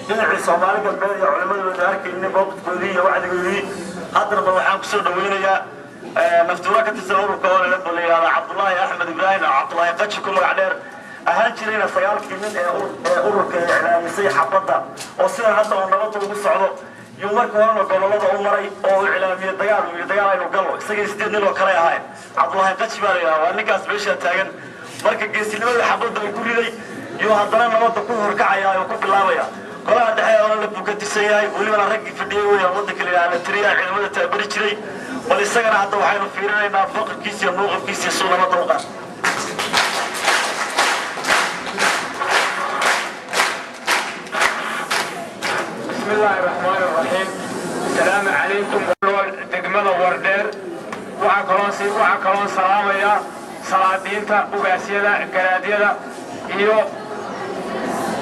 دينعي سومالي قلبي يا علماء المدارك إني بوقت كودي وعد كودي هذا ربنا وحنا كسر دوينيا مفتوحة كتسمعوا كون لبلي على عبد الله أحمد إبراهيم عبد الله قدش كل قعدير أهل جرينا سيارة كمين أورك يعني مسيح حبضة وصير هذا ونبض وبصعده يومك وانا قالوا له عمري أو إعلامية دجال إنه قالوا سجل ستين لو كرايا هاي عبد الله قدش بالي وأنا كاس بيشة تاجن مركز جسيم اللي حبضة يقول لي يو هذا نبض كله ركعيا وكل لاويا قال دحيا أنا لبوكتي سياي ولي أنا رجع في الدنيا ويا ودك اللي على تريا علماء تبري شري ولسه حتى وحين فينا نافق كيس يموق كيس يسوق ما توقع بسم الله الرحمن الرحيم السلام عليكم دقمنا وردير وعكرون سلام يا صلادينتا وقاسيدا قراديدا iyo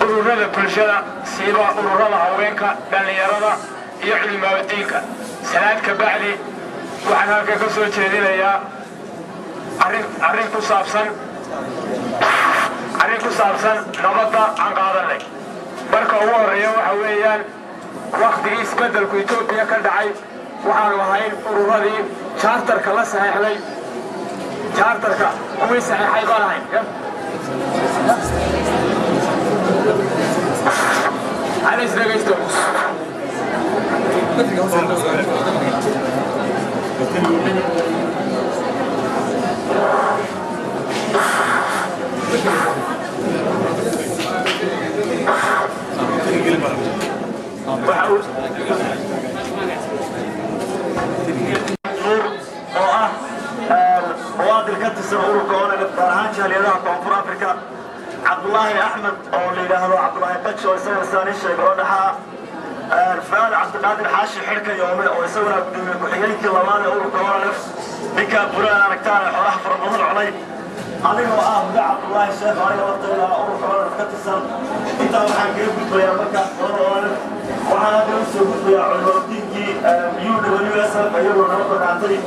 ururada bulshada siiba ururada haweenka dhalinyarada iyo cilmiga salaad ka bacdi waxaan halka ka soo jeedinayaa arrin ku saabsan nabadda aan qaadanay marka ugu horeeya waxa weeyaan waqtigii isbedelku Itoobiya ka dhacay waxaan lahayn ururadii charterka la saxeexday charterka kuwii saxeexay baan ahayn Alice Registo مواطن كتسر أوروكونا للطرحان شهليها كونفور أفريقيا عبد الله أحمد أو اللي له عبد الله قدش ويسوي الثاني شيء يقولها فعل عبد القادر حاشي حركة يومي أو يسوي بحيين كلاماني أوروكونا نفس بك برا ركتان حراح فرمضر علي أنا هو عبد الله الشيخ علي وقت إلى أوروكونا كتسر إنت وحن قريب بيا مكة وحنا نفسه بيا علمتيكي يود ولي أسف أيوه نوقف عطري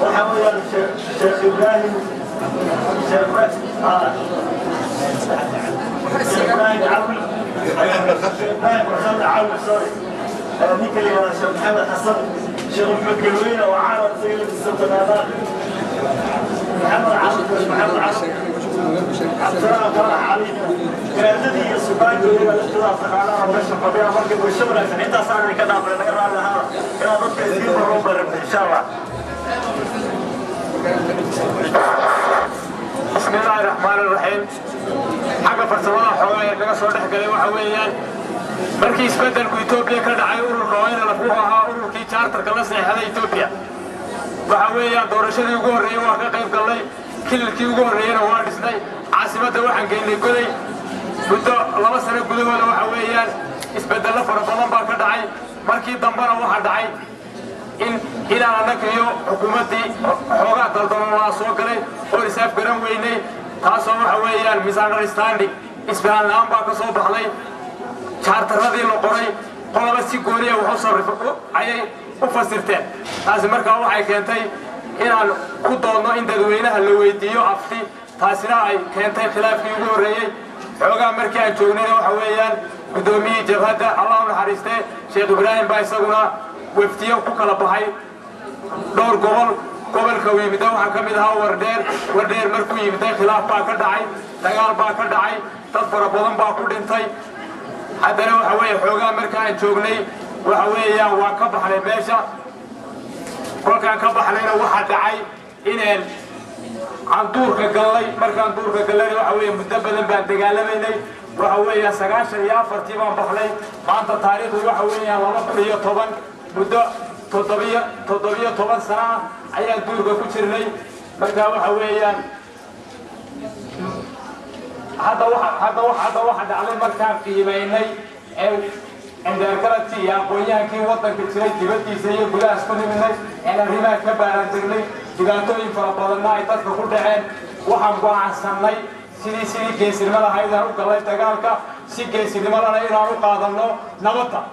وحاول الشيخ إبراهيم الشيخ إبراهيم عاول إبراهيم رجل عاول سوري هذيك اللي هو الشيخ محمد حسن شيخ المكلوين وعاول سيد السلطنات محمد عاصم عبد الله فرح علي كانتي السباق اللي الاختلاف على ربش القضيه مركب والشغل انت صار كذا بنقرا لها يا رب يزيد الروبر ان شاء الله بسم الله الرحمن الرحيم حاجة فرسمنا حوالي لقى صور حكاية وحواليان مركي يسبدل كإثيوبيا كان عيور الروين لفوقها أورو كي تشارتر كلا سنة هذا إثيوبيا وحواليان دورشة يقول ريوا كقيم قلي كل كي يقول رينا واردسني عاصمة واحد كيني كذي بدو الله سنة كذي ولا وحواليان يسبدل فرفضان باكر دعي مركي دمبر واحد دعي إن أنا كيو حكومتي حوجا تلتون الله سوكري ورسالة كرم ويني تاسو حوالي الميزان رستاندي إسبان لام باكسو بحلي شارتر هذه لقري قلنا بس يقولي وحصر أي وفسرتين لازم مركا واحد كنتي إن كدونا إن دوينه اللويديو أفتي تاسنا أي كنتي خلاف يقولي حوجا مركا جوني وحوالي قدومي جبهة الله نحرسته شيخ إبراهيم بايسقنا وفتيه كوكلا بحي دور قبل كوي بدو حكمي ها وردير مركوي بدأ خلاف باكر داعي دجال باكر داعي تطفر بضم باكر دنتي حتى لو حوي حوجا مركان شغلي وحوي وكب على ماشى كل كان كب علينا واحد داعي إن عن دور كجلي مركان دور كجلي وحوي مدبل بعد دجال مني وحوي سجاش يا فرتيبان بحلي ما أنت تاريخ وحوي الله كله طبعا بدأ تضبية طبعا سنة أيام دور كوتشرني مركا وحويان هذا واحد على مركا في بيني عند كرتي يا قويان كي وطن كتير جبتي زي بلا أسكن مني أنا ريما كبار عندني جاتوني فربنا يتذكر كل عين وحن قاعد سناي سيدي كيسر ملا هيدا وكلا يتقالك سيد كيسر ملا لا يرى وقادنا نبضة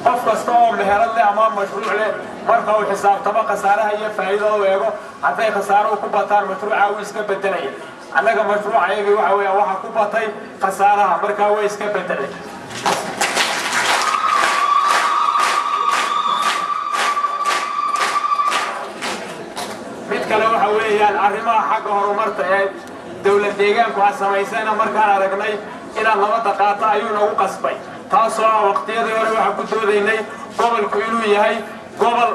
قف كستوم لهذا اللي أمام مشروع له مركو حساب طبقة سعرها هي فائدة ويجو hadday khasaaro ku bataan mashruuca wuu iska bedelaya annaga mashruuca ayaga waxa weeyaan waxa ku batay khasaaraha markaa way iska bedelay mid kale waxa weeyaan arrimaha xagga horumarta ee dawlad deegaanku ha samaysayna markaan aragnay inaan nabadda qaata ayuu nagu qasbay taasoo ah waqtiyadii hore waxaan ku doodaynay gobolku inuu yahay gobol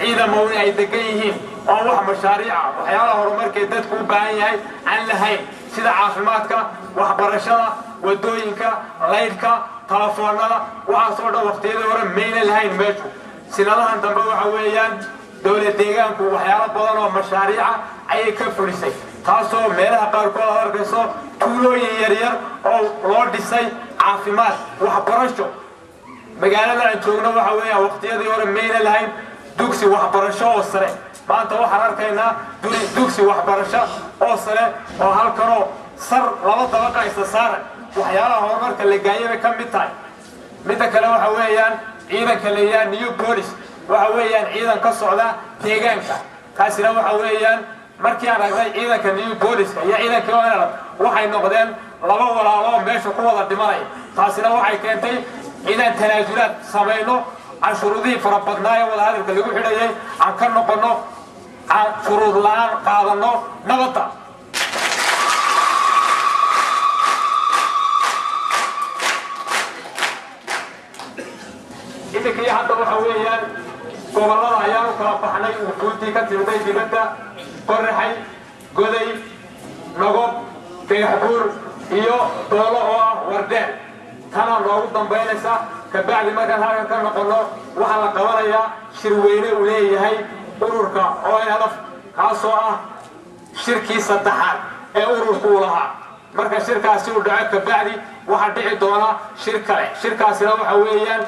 ciidamowni ay degan yihiin oo wax mashaariica waxyaalaha horumarkee dadku u baahan yahay aan lahayn sida caafimaadka waxbarashada wadooyinka laydhka telefoonada waxaasoo dhan waqtiyadii hore mayna lahayn meeshu sinadahan dambe waxa weeyaan dawlad deegaanku waxyaalo badan oo mashaariica ayay ka fulisay taasoo meelaha qaarkood aad arkayso tuulooyin yaryar oo loo dhisay caafimaad waxbarasho magaalada aan joogno waxa weeyaan waqtiyadii hore mayna lahayn dugsi waxbarasho oo sare maanta waxaan arkaynaa dugsi waxbarasho oo sare oo halkanoo sar laba dabaqa isa saaran waxyaalaha horumarka la gaayay bay ka mid tahay midda kale waxa weeyaan ciidanka la yidhaha new police waxa weeyaan ciidan ka socda deegaanka kaasina waxa weeyaan markii aan aragnay ciidanka new police iyo ciidankii ONLF waxay noqdeen laba walaalo meesha ku wada dhimanaya taasina waxay keentay inaan tanaasulaad samayno aan shuruudihii fara badnaa ee wada hadalka lagu xidhayay aan ka noqono aan shuruud la-aan qaadano nabadda idinkii hadda waxa weeyaan gobollada ayaan u kala baxnay wufuudii ka timiday dibadda qorraxay goday nogob dhagaxbuur iyo doolo oo ah wardeen tanaa noogu dambaynaysa kabacdi markaan halkan ka noqono waxaa la qabanayaa shirweyne uu leeyahay ururka ONLF kaasoo ah shirkii saddexaad ee ururku uu lahaa marka shirkaasi uu dhaco kabacdi waxaa dhici doona shir kale shirkaasina waxa weeyaan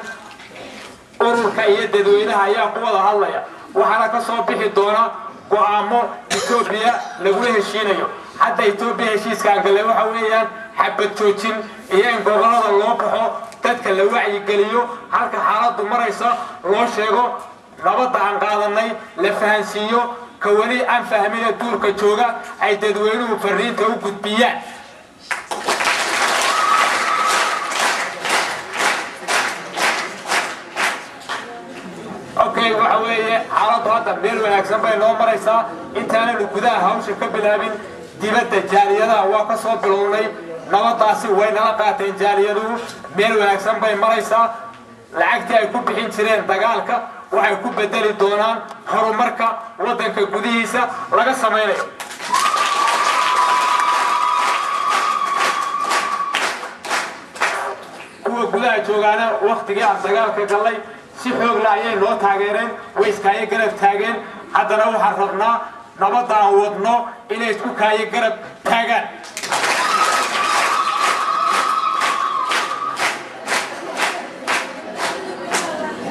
ururka iyo dadweynaha ayaa ku wada hadlaya waxaana ka soo bixi doona go'aamo Itoobiya lagula heshiinayo hadda Itoobiya heshiiskaan galay waxa weeyaan xabad joojin iyo in gobolada loo baxo dadka la wacyi geliyo halka xaaladdu maraysa loo sheego nabadda aan qaadanay la fahansiiyo ka wali aan fahmin duurka jooga ay dadweynuhu fariinta u gudbiyaan okay waxa weeye xaaladdu hadda meel wanaagsan bay noo maraysaa intaananu gudaha hawsha ka bilaabin dibadda jaaliyadaha waa ka soo bilownay nabadaasi way nala qaateen jaaliyaduhu meel wanaagsan bay maraysaa lacagtii ay ku bixin jireen dagaalka waxay ku bedeli doonaan horumarka waddanka gudihiisa laga samaynayo kuwa gudaha joogaana waqtigii aan dagaalka gallay si xoog la ayay noo taageereen way iskaayo garab taageen haddana waxaan rabnaa nabadda aan wadno inay isku kaayo garab taagaan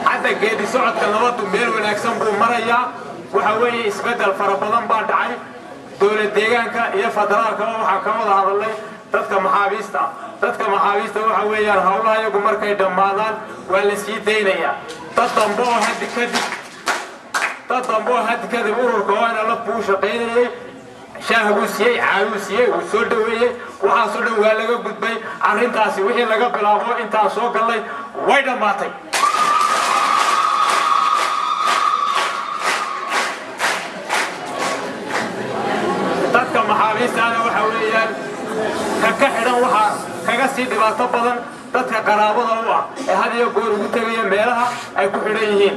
hadda geedi socodka nabaddu meel wanaagsan buu marayaa waxa weeye isbeddel fara badan baa dhacay dowlad deegaanka iyo federaalka waxaa ka wada hadalnay dadka maxaabiista waxa weeyaan howlaha iyagu markay dhammaadaan waa la sii daynayaa dad dambe oo haddi kadib ururka ONLF buu shaqaynayay shaah buu siiyey caawuu siiyey wuu soo dhaweeyey waxaasoo dhan waa laga gudbay arrintaasi wixii laga bilaabo intaan soo gallay way dhammaatay dadka maxaabiistaana waxa weeyaan ka xidhan waxaa kaga sii dhibaato badan dadka qaraabada u ah ee had iyo goor ugu tegaya meelaha ay ku xidhan yihiin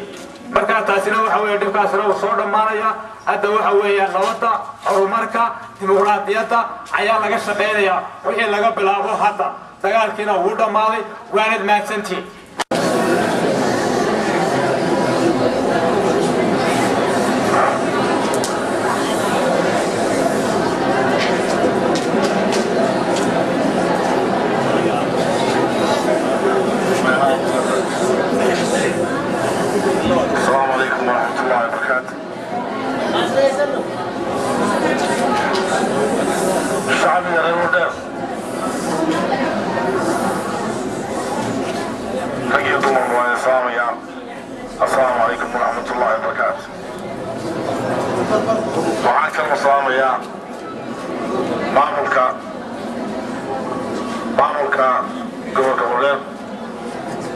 markaa taasina waxa weeye dhibkaasina uu soo dhammaanaya hadda waxa weeyaan nabadda horumarka dimuqraadiyadda ayaa laga shaqaynayaa wixii laga bilaabo hadda dagaalkiina wuu dhammaaday waanad mahadsantihiin salaamayaa maamulka gobolka Buurleel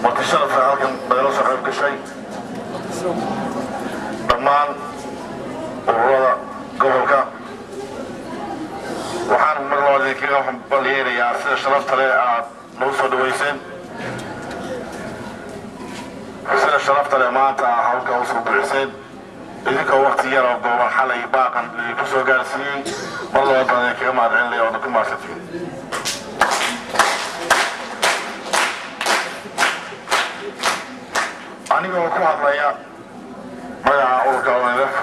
marti sharafka halkan nagala soo qayb gashay dhammaan ururada gobolka waxaan mar labaad kaga balyeerayaa sida sharafta leh aad noo soo dhaweyseen sida sharafta leh maanta halka u soo buuxiseen idinkoo waqti yar oo gooban xalay baaqan ku soo gaarsiiyey mar labaad baan kaga mahadcelinaya oo ku mahadsantiin anigoo ku hadlaya magaca ururka ONLF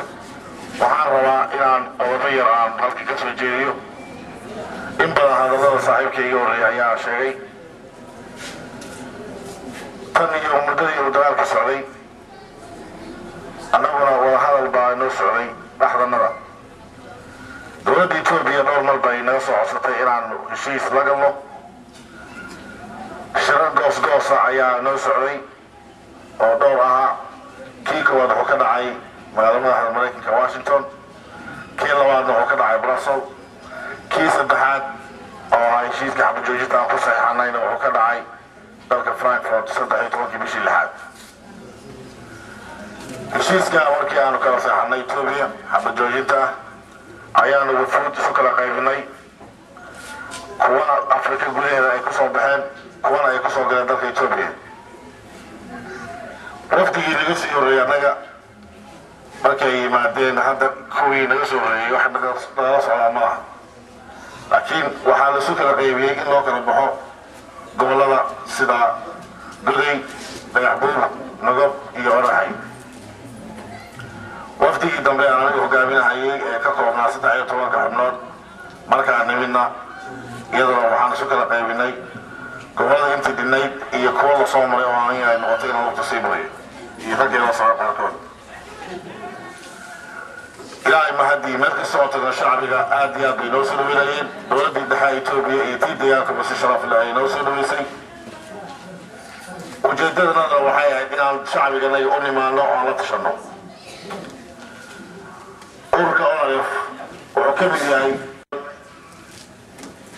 waxaan rabaa inaan qodobo yar aan halka ka soo jeediyo in badan hadallada saaxiibkayga horreeya ayaa sheegay tan iyo muddadii uu dagaalka socday annaguna wadahadal baa inoo socday dhaxdanada dowladda Itoobiya dhowr mar bay naga soo codsatay inaan heshiis la galno shirar goosgoosa ayaa inoo socday oo dhowr ahaa kii koowaad wuxuu ka dhacay magaalada madaxda Mareykanka Washington kii labaadna wuxuu ka dhacay Brussels kii saddexaad oo ay heshiiska xabad joojinta aan ku saxiixanayna wuxuu ka dhacay dalka Frankfurt 13 bishii lixaad heshiiska markii aanu kala saxiixanay Itoobiya xabad joojinta ayaanu wufuud isu kala qaybinay kuwana Afrika gudaheeda ay ku soo baxeen kuwana ay ku soo galeen dalka Itoobiya wafdigii naga sii horreeyay annaga markay yimaadeen hadda kuwii naga soo horreeyay wax nagala socdaa ma aha laakiin waxaa la isu kala qaybiyey in loo kala baxo gobollada sida Goday, Dhagaxbuur, Nogob iyo Oraxay wafdigii dambe aan anigu hogaaminahayay ee ka koobnaa 13 xubnood markaan nimidna iyadana waxaan isu kala qaybinay gobollada intii dhinayd iyo kuwa la soo maray oo aan yahay noqotay inaan waqti sii marayo iyo raggii la socda qaarkood ilaahay mahadii meel kasta oo tagan shacbiga aad iyo aad bay noo soo dhaweynayeen dowladdii dhexe Itoobiya iyo tii deegaanka si sharaf leh ay noo soo dhaweysay ujeedadana waxay ahayd inaan shacbigana u nimaano oo aan la tashanno ururka ONLF wuxuu ka mid yahay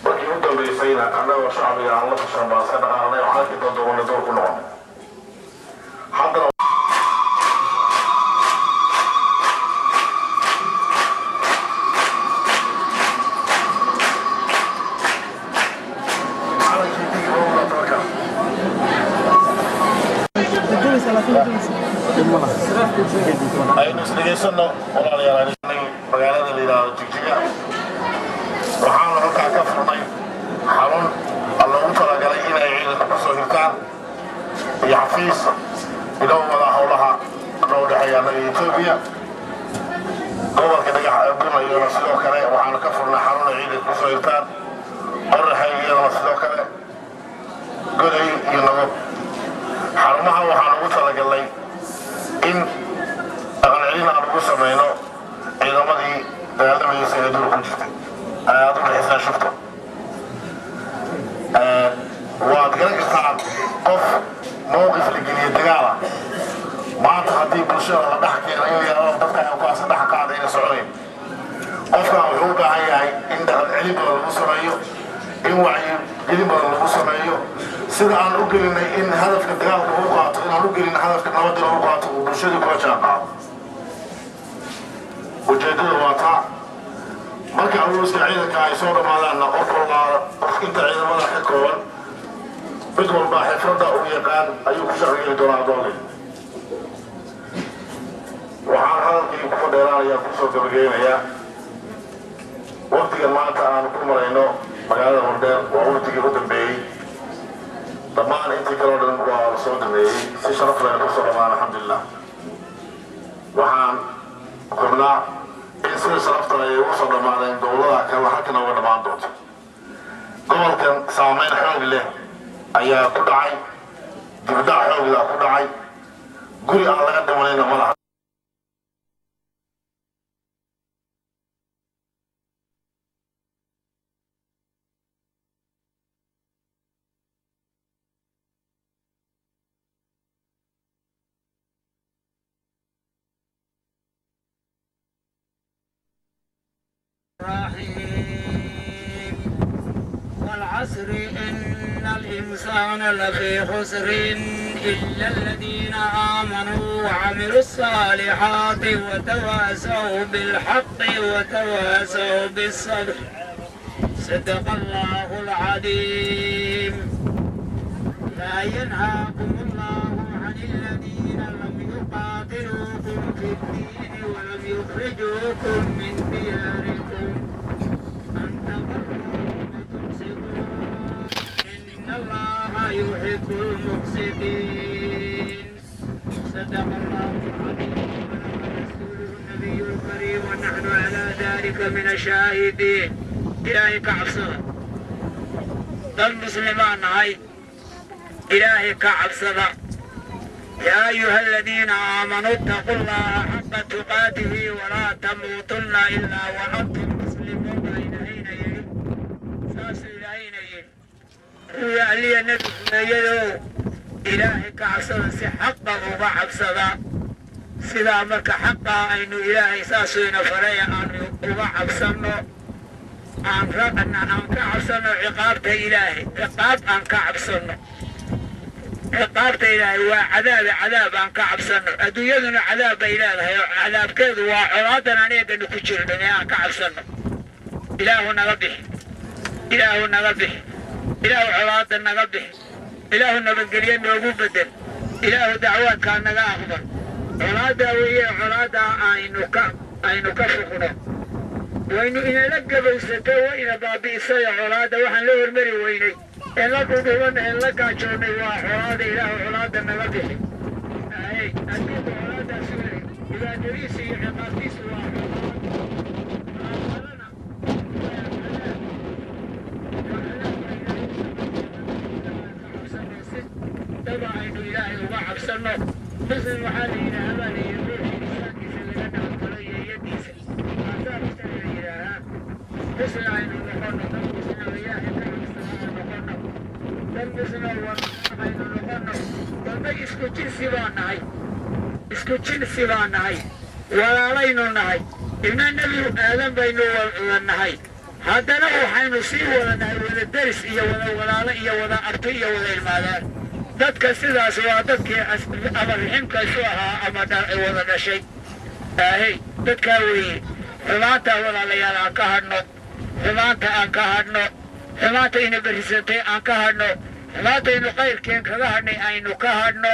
markii u dambeysayna annagoo shacbiga aan la tashan baan iska dhaqaaqnay oo halkii doondoona door ku noqon haddana aynu isdhegaysano walaalayaal magaalada la yidhaahdo Jigjiga waxaanu halkaa ka furnay xarun loogu talagalay inay ciidanka ku soo hirtaan iyo xafiis inoo wada howlaha noo dhexeeya annaga Itoobiya gobolka Dhagaxbuurna sidoo kale waxaanu ka furnay xarun ay ciidanka ku soo hirtaan Oraxay iyadana sidoo kale Goday iyo Nogob xarumaha waxaan ugu talagalnay in aqalcelin aan ugu samayno ciidamadii dagaalamaysa ee duur ku jirtay aad u bixisaan shufto waad garan kartaan qof mowqif la geliya dagaala maanta haddii bulshada la dhex keeno in yaro dadka ay kuwaas dhex qaadayna soconayn qofkan wuxuu u baahan yahay in dhaqancelin badan lagu sameeyo in wacyigelin badan lagu sameeyo sida aan u gelinay in hadafka dagaalka uu qaato inaan u gelin hadafka nabadda uu qaato uu bulshada kula jaan qaado ujeedada waa taa marka awoodska ciidanka ay soo dhammaadaanna qof inta ciidamada ka kooban mid walba xirfadda uu yaqaan ayuu ku shaqageli doonaa doolay waxaan hadalkii ku dheeraanayaa kusoo gabageynayaa waqtigan maanta aanu ku marayno magaalada Buurleel waa waqtigii u dambeeyey dhammaan intii kaloo dhan waa la soo dhameeyey si sharaf leh ku soo dhammaan alxamdulilah waxaan hubnaa in sida sharafta ay ugu soo dhammaadeen dowladaha kale halkan uga dhammaan doonto gobolkan saameyn xoog leh ayaa ku dhacay dibdhac xoog leh ku dhacay guri aan laga dhimanayna ma laha والعصر إن الإنسان لفي خسر إلا الذين آمنوا وعملوا الصالحات وتواسوا بالحق وتواسوا بالصبر صدق الله العظيم. لا ينهاكم الله عن الذين لم يقاتلوكم في الدين ولم يخرجوكم من دياركم أن تبروهم وتقسطوا إن الله يحب المقسطين. صدق الله العظيم ونعم رسوله النبي الكريم ونحن على ذلك من الشاهدين. إلهي كعبصنا المسلمان هاي إلهي كعبصنا. يا أيها الذين آمنوا اتقوا الله حق تقاته ولا تموتن إلا وأنتم مسلمون. إلهينا ساس إلهينا ويا لي النبي يدو إلهي كعبصنا حقه وعبصنا سيدا مرك حقا أن إلهي ساسوين فريا أن وعبصنا أن كعبصنا عقابة إلهي عقاب أن كعبصنا عقابة إلهي وعذاب أن كعبصنا أدويتنا عذاب إلهي عذاب كذا وعرادنا نيجا نكشر لنا أن كعبصنا. إلهنا ربح إلهنا ربح إله عرادنا ربح إلهنا بالقريان وقوب بدل إله دعوات كان نغا أخبر عرادا ويا عرادا أين كفقنا وإنه إن لك بيستوى وإن بابي إسايا عرادا وحن له المري ويني إن لك ودوان إن لك عشوني وعرادا إله عرادا نغبه أي أكيد عرادا سوري إذا دريسي عقابي سوا طبعا إنه إلهي وضعف سنة مثل محالي إلى أمالي يقول إنسان يسلقنا وقلية يديسة أعطاه مستمع إلها مثل عين النقرن تنبسنا وياهي كمستمع النقرن تنبسنا وعين النقرن تنبي اسكو جنسي بانهاي ولا لينونهاي إن النبي آدم بينه ونهاي هذا نحو حين نصيب ولا نهاي ولا درس إيا ولا لا إيا ولا أرطي ولا المالان dadka sidaas waa dadkii ama riximka isu ahaa ama wada dhashay ahay dadkaa weeye xumaanta walaalayaal aan ka hadhno xumaanta aan ka hadhno xumaanta ina berisatay aan ka hadhno xumaanta aynu qayrkeen kaga hadhnay aynu ka hadhno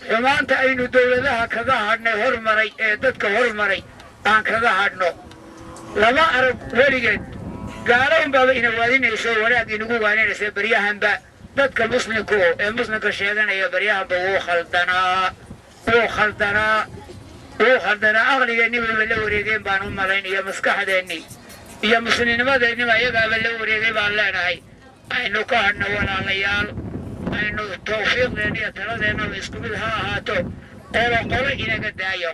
xumaanta aynu dowladaha kaga hadhnay hormaray ee dadka hormaray aan kaga hadhno lama arag weligeed gaalo unbaaba ina waadinayso wanaag inagu waaninaysa baryahanba dadka muslimku ee muslimka sheeganaya baryahanba wuu khaldanaa aqligeenni wayba la wareegeen baan u malayn iyo maskaxdeennii iyo muslimnimadeenniba iyagaaba la wareegay baan leenahay aynu ka hadhno walaalayaal aynu tawfiiqdeenna iyo taladeennaba isku mid ha ahaato qolo inaga daayo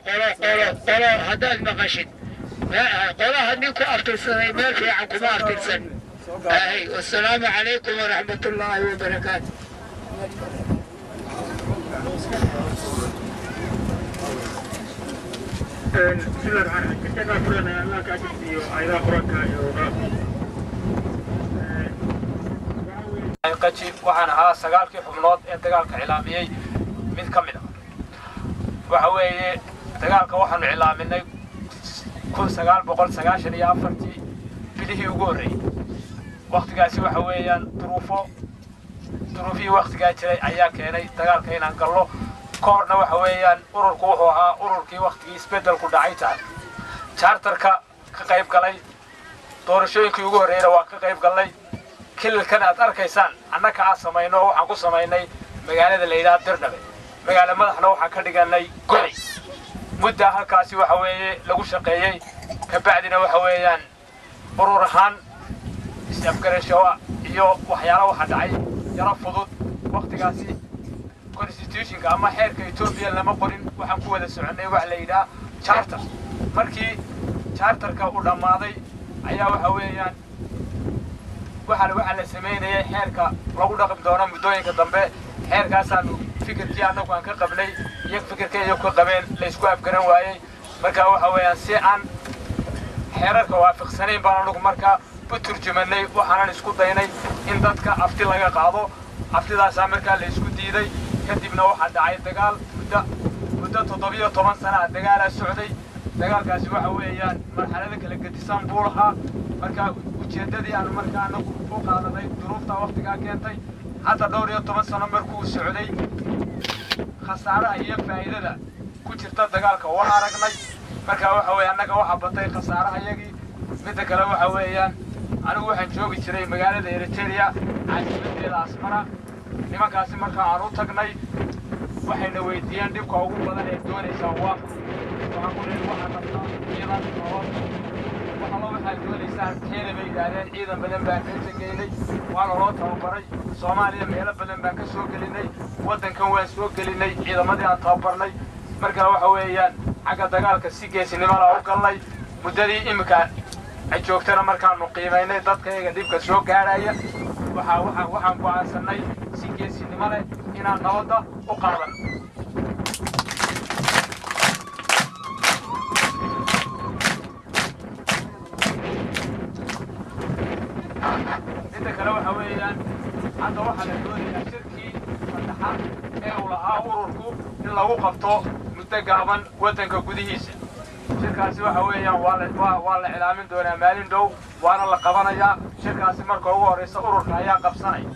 qolo haddaad maqashid qolaha nin ku aftirsaday meel fiican kuma aftirsan. والسلام عليكم ورحمة الله وبركاته. بسم الله الرحمن الرحيم. كتابة قرآن الله كاتبتي أيضا قرآن qaji waxaan ahaa sagaalkii xubnood ee dagaalka cilaaminay mid ka mid ah waxa weeye dagaalka waxaanu cilaaminay 1994 bilihii ugu horreeyay waqtigaasi waxa weeyaan duruufii waqtigaa jiray ayaa keenay dagaalka inaan gallo koorna waxa weeyaan ururku wuxuu ahaa ururkii waqtigii isbedelku dhacay tahay charterka ka qayb galay doorashooyinkii ugu horreeyna waa ka qayb galnay kililkan aad arkaysaan annaka aan samayno waxaan ku samaynay magaalada la yidhaha Dirdhabe magaalo madaxna waxaan ka dhiganay Goli mudda halkaasi waxa weeye lagu shaqeeyay ka bacdina waxa weeyaan urur ahaan isafgarasho iyo waxyaalo waxa dhacay yara fudud waqtigaasi constitutionka ama xeerka Itoobiya lama qorin waxaan ku wada soconay wax la yidhaha charter markii charterka uu dhamaaday ayaa waxa weeyaan waxa la sameeyay xeerka lagu dhaqmi doono muddooyinka dambe xeerkaasaan fikirkii anagu aan ka qablay iyo fikirkii ay ka qabeen la isku afgaran waayay marka waxa weeyaan si aan xeerarka waafaqsanayn baan anagu markaa u turjumanay waxaanan isku daynay in dadka afti laga qaado aftidaasaa markaa la isku diiday kadibna waxaa dhacay dagaal muddo 17 sano ah dagaalaa socday dagaalkaasi waxa weeyaan marxalada kala gedisan buu lahaa markaa ujeeddadii aan markaa anagu u qaadanay duruufta waqtigaa keentay hadda 12 sano markuu socday khasaaraha iyo faa'iidada ku jirta dagaalka waan aragnay markaa waxa weeye annaga waxaa batay khasaaraha iyagii midda kale waxa weeyaan anigu waxaan joogi jiray magaalada Eritrea caasimadeeda Asmara nimankaasi markaa aan u tagnay waxayna weydiiyeen dhibka ugu badan ee doonaysaa waxaan ku leeyahay waxaan rabnaa ciidan waxaad doonaysaa keena bay yidhaahdeen ciidan badan baan meesha geynay waana loo tababaray Soomaaliya meelo badan baan ka soo gelinay waddankan waan soo gelinay ciidamadii aan tababarnay markaa waxa weeyaan xagga dagaalka si geesinimo la u galnay muddadii imika ay joogtana markaanu qiimaynay dadka iyaga dhibka soo gaaraya waxaan go'aansanay si geesinimo leh inaan nabadda u qaadan inta kale waxa weeyaan hadda waxaa la doonayaa shirkii saddexaad ee uu lahaa ururku in lagu qabto muddo gaaban waddanka gudihiisa shirkaasi waxa weeyaan waa la ilaamin doonaa maalin dhow waana la qabanayaa shirkaasi marka ugu horeysa ururka ayaa qabsanaya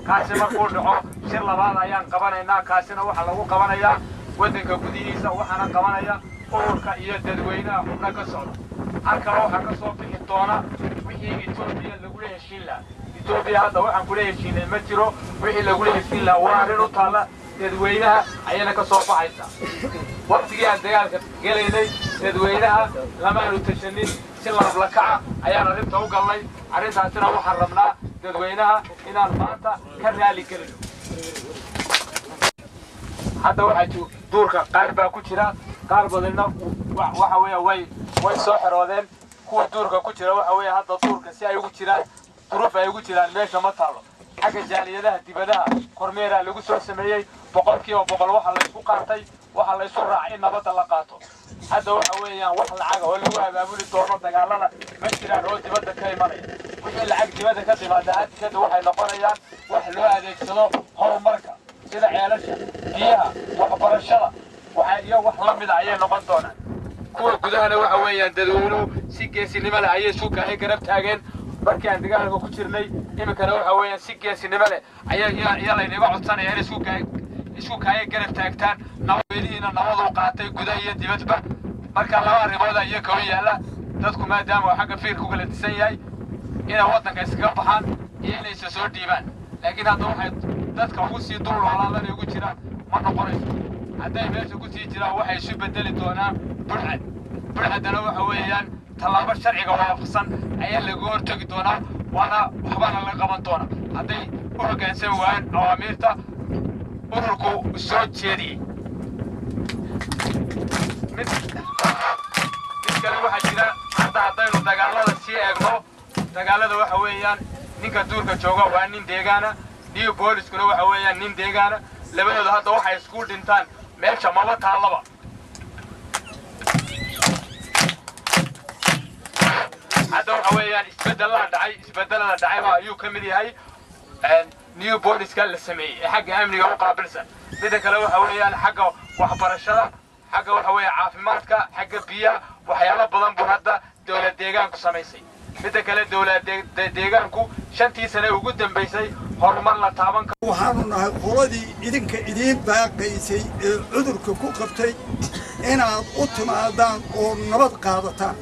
kaasi markuu dhaco shir labaad ayaan qabanaynaa kaasina waxaa lagu qabanayaa waddanka gudihiisa waxaana qabanaya ururka iyo dadweynaha xubno ka socda halkana waxaa ka soo bixi doona wixii Itoobiya lagula heshiin lahaa Itoobiya hadda waxaan kula heshiinay ma jiro wixii lagula heshiin lahaa waa arrin u taalla dadweynaha ayana ka soo baxaysa waqtigii aan dagaalka gelaynay dadweynaha lamaanu tashanin si laablakaca ayaan arrinta u galnay arrintaasina waxaan rabnaa dadweynaha inaan maanta ka raali gelino hadda waxaa duurka qaar baa ku jira qaar badanna waxa weeye way soo xiroodeen kuwa duurka ku jira waxa weeye hadda duurka si ay ugu jiraan duruuf ay ugu jiraan meesha ma taalo xagga jaaliyadaha dibadaha kormeera lagu soo sameeyay 100% waxa la isku qaatay waxa la isku raacay nabadda la qaato hadda waxa weeyaan wax lacag oo lagu abaabuli doono dagaalada ma jiraan oo dibadda ka imanaya wixii lacag dibadda ka timaada hadda waxay noqonayaan wax loo adeegsado horumarka sida ceelasha biyaha waxbarashada iyo wax la mid ah ayay noqon doonaan kuwa gudahana waxa weeyaan dadweynuhu si geesinimo leh ayay suuqahay garab taageen markii aan dagaalka ku jirnay imikana waxa weeyaan si geesinimo leh ayaa laynaga codsanaya inay isku kaaya garab taagtaan nabadweynihiina nabadu qaatay gudaha iyo dibadba marka laba arrimood ayaa ka yaala dadku maadaama uu xagga fiirku kala disan yahay inay waddanka iskaga baxaan iyo inay soo dhiibaan laakiin hadda waxay dadka ugu sii dul noolaadaan ugu jiraan ma noqonayso hadday meesha ku sii jiraan waxay isu bedeli doonaan burcadana waxa weeyaan tallaabo sharciga waafaqsan ayaa lagu hortagi doonaa waana waxbana laga qaban doonaa hadday u hoggaansan waayaan awaamiirta ururku soo jeediyey mid kale waxaa jira haddaynu dagaalada sii eegno dagaalada waxa weeyaan ninka duurka jooga waa nin deegaana new booliskuna waxa weeyaan nin deegaana labadooda hadda waxay isku dhintaan meesha maba taallaba hadda waxa weeyaan isbedelada dhacay ayuu ka mid yahay new booliska la sameeyey ee xagga amniga u qaabilsan midda kale waxa weeyaan xagga waxbarashada xagga waxa weeye caafimaadka xagga biyaha waxyaalo badan buu hadda dowlad deegaanku samaysay midda kale dowlad deegaanku 5 sano ugu dambeysay horumar la taaban karo waxaanu nahay qoladii idinka idiin baaqaysay ee cudurka ku qabtay inaad u timaadaan oo nabad qaadataan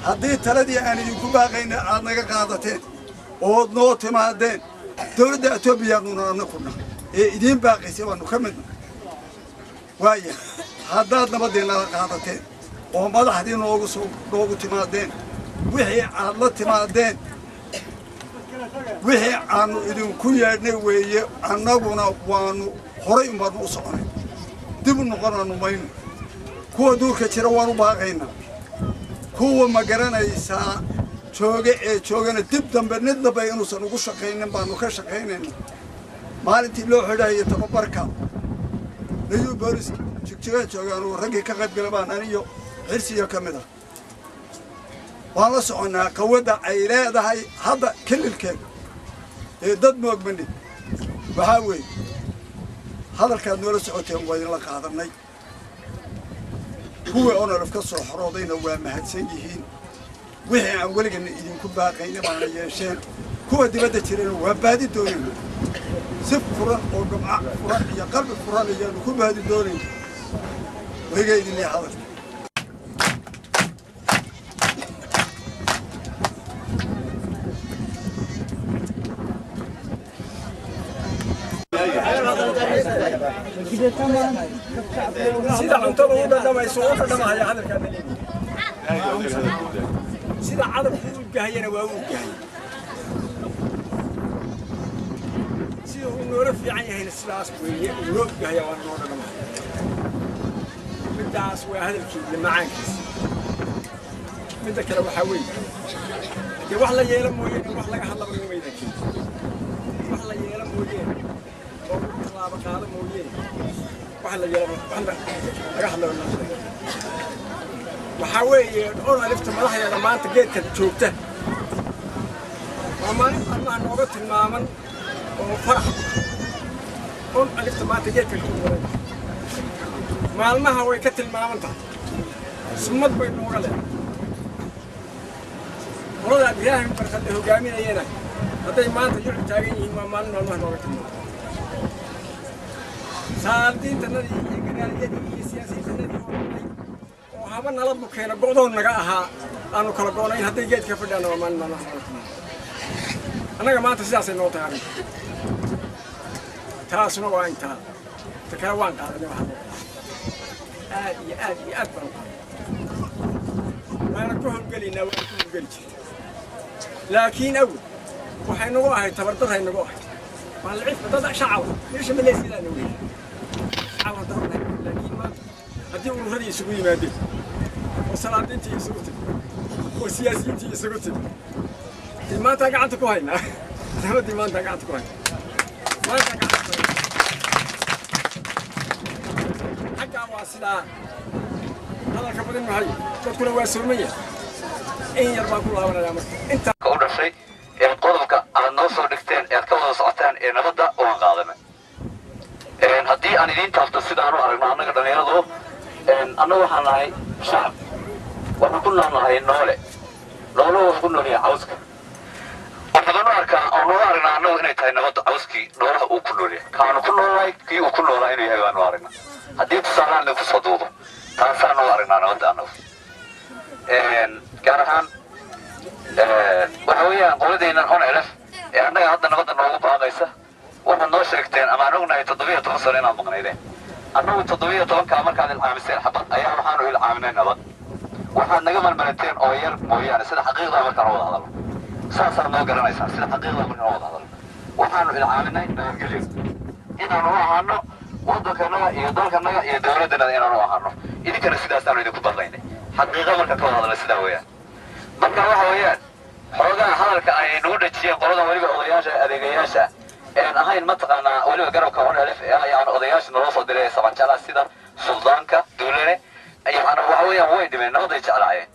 haddii taladii aan idinku baaqayna aad naga qaadateen ood noo timaadeen dowladda Itoobiyaanuna anakuna ee idiin baaqaysay waanu ka midna waaya haddaad nabadii naga qaadateen oo madaxdii noogu timaadeen wixii aad la timaadeen wixii aanu idinku yeedhnay weeye annaguna waanu horay umaanu u soconay dib u noqonaanu mayno kuwa duurka jira waanu baaqaynaa kuwa ma garanaysaa joogana dib dambe nid dambe inuusan ugu shaqaynin baanu ka shaqaynayna maalintii loo xidhaayay tababarka new booliska jigjiga joogaan raggii ka qayb galay baan aniyo xirsiga ka mid ah waan la soconaa qawada ay leedahay hadda kililkeeda ee dad moogmanin waxaa weeye hadalkaad noola socoteen waa idinla qaadanay kuwii onolaf ka soo xoroodayna waa mahadsan yihiin wixii aan weligana idinku baaqayna baana yeesheen kuwa dibadda jirana waa baadi doonayna si furan oo gamca furan iyo qalbi furan ayaanu ku baadi doonayna wayga idin leeyahay hadalka sida cuntada u dhadhamayso oo dhadhamaya hadalka sida cadabku u gahayana waa uu gahay sida uu noola fiican yahayna sidaas weeye uu loo gahaya waa noo dhadhamaya midaas waa hadalkii macaankiisa midda kale waxaa weeye dee wax la yeelo mooyeene wax laga hadlaba ma weyna kii wax la yeelo mooyeene oo tallaabo qaado mooyeene wax la yeelo laga hadlaba waxaa weeye on alifta madaxdeeda maanta geedka joogta waa maalin arrimaha nooga tilmaaman oo farax on alifta maanta geedka ka wareeg maalmaha way ka tilmaaman tahay sumad bay nooga leedahay qolada ibraahim barkadle hogaaminayana hadday maanta yucub taagan yihiin waa maalin maalmaha nooga tilmaaman saardiintanadii iyo gadaaliyadii iyo siyaasiyiintanadii oo haba nala bukeena go'doon naga ahaa aanu kala goonayn hadday geedka fadhiyaana waa maalin maalmaha nooga tilmaaman annaga maanta sidaasay noo tahay arrinta taasuna waa intaa ta kale waan qaadanay waxaa aad iyo aad iyo aad baan waana ku howlgelaynaa waan ku howlgeli jirta laakiin awel waxay nagu ahayd tabardarhay nagu ahayd waa lacibka dad shacab meesha maleysidaana wey shacab haddaan nahay laakiin maanta haddii ururadii isugu yimaadeen oo salaadiintii isugu timi oo siyaasiyiintii isugu timi dee maantaan gacanta ku haynaa dawladdii maantaan gacanta ku haynaa maantaan gacanta ku haynaa xaggaa waa sidaa hadalka badin mahay dadkuna waa sooman yahay in yar baan ku laabanayaa marka inta u dhashay ee qodobka aad noo soo dhigteen ead ka wada socotaan ee nabadda waan qaadanay haddii aan idiin taabto sidaan u aragno annaga dhallinyaradu annaga waxaan nahay shacab waxaan ku noolnahay noole wuxuu ku nool yahay cawska waxaan u arkaa oo noo aragnaa annagu inay tahay nabadda cawskii noolaha uu ku nool yahay kaanu ku noolnahay kii uu ku noolaa inuu yahay baanu aragnaa haddii tusaalaan lagu soo duubo taasaan noo aragnaa nabadda annagu gaar ahaan waxa weeyaan qoladeennan on elef ee annaga hadda nabadda noogu baaqaysa waxaad noo sheegteen ama aan ognahay 17 sano inaad maqnaydeen annagu 17 markaad ilcaamiseen xabad ayaa waxaanu ilcaaminay nabad waxaad naga malmalateen oo yar mooyaane sida xaqiiqda markaan wada hadalno saasaad noo garanaysaa sida xaqiiqda markaan wada hadalno waxaanu ilcaaminay nabadgelyo inaanu u ahaano waddankanaga iyo dalkanaga iyo dowladdanaga inaanu u ahaano idinkana sidaasaanu idinku badlaynay xaqiiqa markaan ka wada hadalnay sidaa weeyaan marka waxa weeyaan xoogaa hadalka ay nagu dhajiyeen qoladan weliba odayaasha adeegayaasha aan ahayn mataqaanaa weliba garabka on elef ee ayaan odayaasha naloo soo diray sabanjala sida suldaanka duulane yani waxa weeyaan way dhimeen nabaday jeclaayeen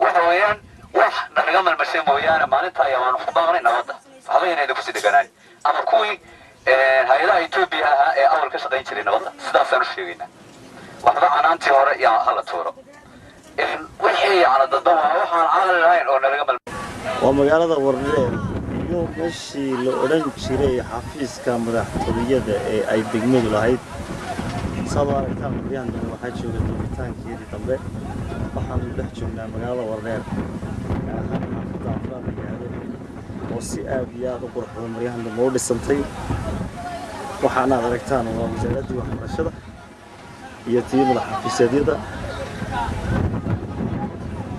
waxa weeyaan wax naga malmashay mooyaane maalinta ayaanu ku baaqnay nabadda waxba inayna kusii deganaan ama kuwii hay-adaha etoobiya ahaa ee awal ka shaqayn jiray nabadda sidaasaan u sheegaynaa waxba canaantii hore yaa hala tuuro wixii yani dadba waa waxaan caqli lahayn oo nalaga mal waa magaalada Warreer iyo meeshii la oran jiray xafiiska madaxtooyada ee ay degmadu lahayd sabaarta mariyaan waxaa jooga dooritaankeedii dambe waxaan dhex joognaa magaalada Warreer oo si aad iyo aad u qurux badan mariyaan loo dhisantay waxaana aragtaan waa wasaaradda waxbarashada iyo tiimada xafiisyada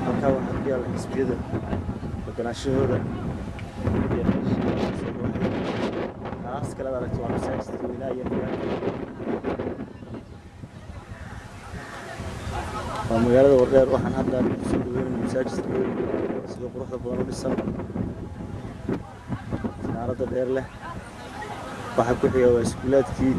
halka waxa ku yaala xisbiyada ganacshahooda taas kala aragto waa masaajidka wilaaya waa magaalada Warreer waxaan hadda ku soo dhaweynaa masaajidka sida quruxda badan u dhisan naarada dheer leh waxa ku xiga waa iskuulaadkii